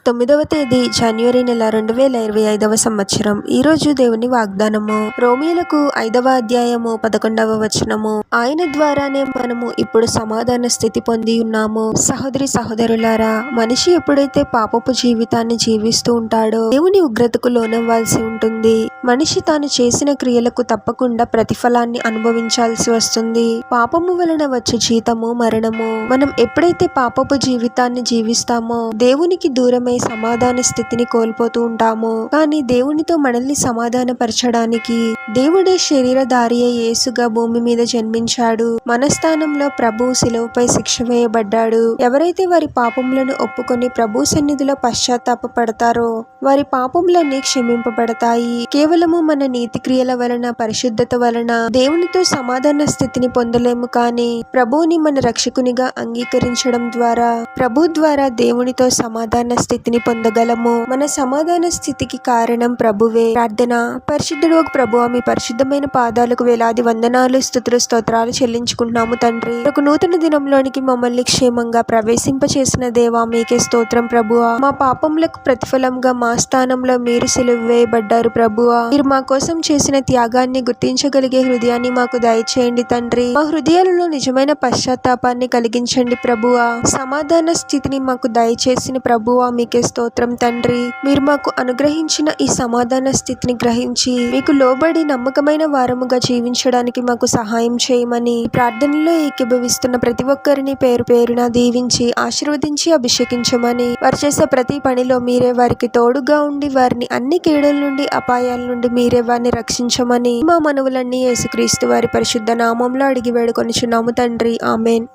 9వ తేదీ జనవరి నెల 2025వ సంవత్సరం. ఈరోజు దేవుని వాగ్దానము రోమీయులకు 5వ అధ్యాయము 11వ వచనము. ఆయన ద్వారానే మనము ఇప్పుడు సమాధాన స్థితి పొంది ఉన్నాము. సహోదరి సహోదరులారా, మనిషి ఎప్పుడైతే పాపపు జీవితాన్ని జీవిస్తూ ఉంటాడో దేవుని ఉగ్రతకు లోనవ్వాల్సి ఉంటుంది. మనిషి తాను చేసిన క్రియలకు తప్పకుండా ప్రతిఫలాన్ని అనుభవించాల్సి వస్తుంది. పాపము వలన వచ్చే జీతము మరణము. మనం ఎప్పుడైతే పాపపు జీవితాన్ని జీవిస్తామో దేవునికి దూరమై సమాధాన స్థితిని కోల్పోతూ ఉంటాము. కానీ దేవునితో మనల్ని సమాధానపరచడానికి దేవుడే శరీరధారి అయి యేసుగా భూమి మీద జన్మించాడు. మన స్థానంలో ప్రభువు శిలువపై శిక్ష వేయబడ్డాడు. ఎవరైతే వారి పాపములను ఒప్పుకొని ప్రభు సన్నిధిలో పశ్చాత్తాపపడతారో వారి పాపములన్నీ క్షమింపబడతాయి. కేవలము మన నీతి క్రియల వలన, పరిశుద్ధత వలన దేవునితో సమాధాన స్థితిని పొందలేము. కానీ ప్రభువుని మన రక్షకునిగా అంగీకరించడం ద్వారా ప్రభు ద్వారా దేవునితో సమాధాన స్థితిని పొందగలము. మన సమాధాన స్థితికి కారణం ప్రభువే. ప్రార్థన. పరిశుద్ధుడు ప్రభువా, మీ పరిశుద్ధమైన పాదాలకు వేలాది వందనాలు, స్తుతులు, స్తోత్రాలు చెల్లించుకుంటున్నాము తండ్రి. ఒక నూతన దినంలోనికి మమ్మల్ని క్షేమంగా ప్రవేశింపచేసిన దేవా, మీకే స్తోత్రం ప్రభువా. మా పాపములకు ప్రతిఫలంగా మా స్థానంలో మీరు సిలువ వేయబడ్డారు ప్రభువా. మీరు మా కోసం చేసిన త్యాగాన్ని గుర్తించగలిగే హృదయాన్ని మాకు దయచేయండి తండ్రి. మా హృదయాలలో నిజమైన పశ్చాత్తాపాన్ని కలిగించండి ప్రభువా. సమాధాన స్థితిని మాకు దయచేసిన ప్రభువా, మీకే స్తోత్రం తండ్రి. మీరు మాకు అనుగ్రహించిన ఈ సమాధాన స్థితిని గ్రహించి మీకు లోబడి నమ్మకమైన వారముగా జీవించడానికి మాకు సహాయం చేయమని ప్రార్థనలో ఏకీభవిస్తున్న ప్రతి ఒక్కరిని పేరు పేరున దీవించి ఆశీర్వదించి అభిషేకించమని, వారు చేసే ప్రతి పనిలో మీరే వారికి తోడుగా ఉండి వారిని అన్ని కీడుల నుండి, అపాయాల నుండి మీరే వారిని రక్షించమని మా మనవులన్నీ యేసుక్రీస్తు వారి పరిశుద్ధ నామంలో అడిగి వేడుకొనిచున్నాము తండ్రి. ఆమేన్.